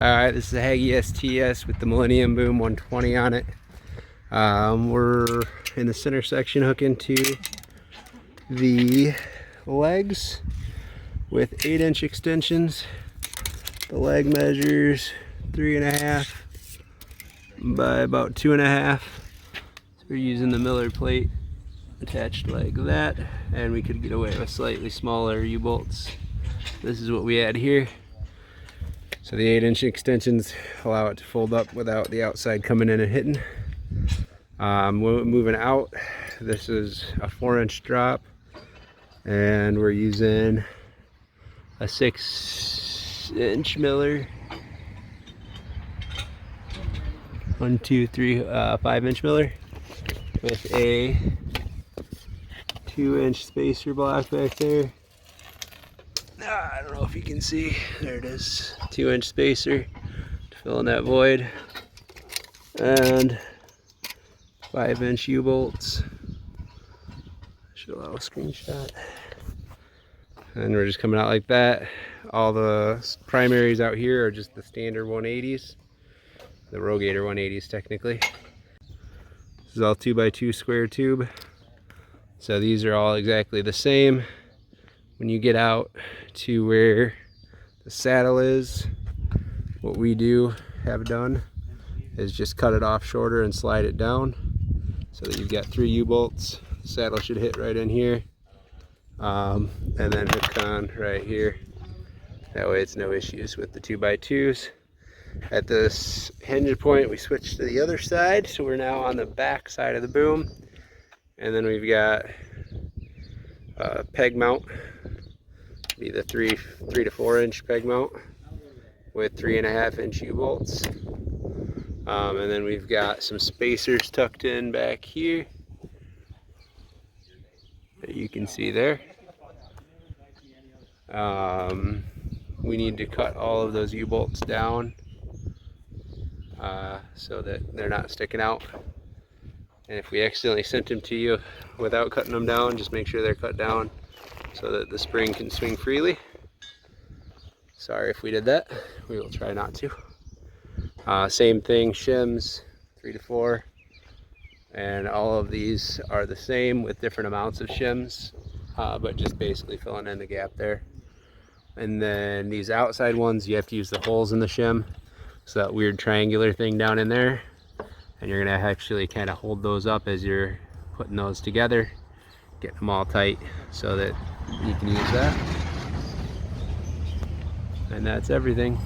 Alright, this is a Haggy STS with the Millennium Boom 120 on it. We're in the center section hooking to the legs with 8-inch extensions. The leg measures 3.5 by about 2.5. So we're using the Miller plate attached like that, and we could get away with slightly smaller U-bolts. This is what we had here. So the 8-inch extensions allow it to fold up without the outside coming in and hitting. Moving out, this is a 4-inch drop, and we're using a 6-inch Miller. 1, 2, 3, 5-inch Miller with a 2-inch spacer block back there. I don't know if you can see, there it is, 2-inch spacer to fill in that void, and 5-inch U-bolts. Should allow a screenshot. And we're just coming out like that. All the primaries out here are just the standard 180s, the Rogator 180s technically. This is all 2x2 square tube, so these are all exactly the same. When you get out to where the saddle is, what we have done is just cut it off shorter and slide it down so that you've got 3 U-bolts. The saddle should hit right in here, and then hook on right here. That way it's no issues with the 2x2s. At this hinge point, we switch to the other side, so we're now on the back side of the boom, and then we've got a peg mount. Be the 3 to 4-inch peg mount with 3.5-inch U-bolts, and then we've got some spacers tucked in back here that you can see there. We need to cut all of those U-bolts down so that they're not sticking out, and if we accidentally sent them to you without cutting them down, just make sure they're cut down so that the spring can swing freely. Sorry if we did that. We will try not to. Same thing, shims, 3 to 4. And all of these are the same with different amounts of shims, but just basically filling in the gap there. And then these outside ones, you have to use the holes in the shim. So that weird triangular thing down in there. And you're gonna actually kind of hold those up as you're putting those together. Get them all tight so that you can use that. And that's everything.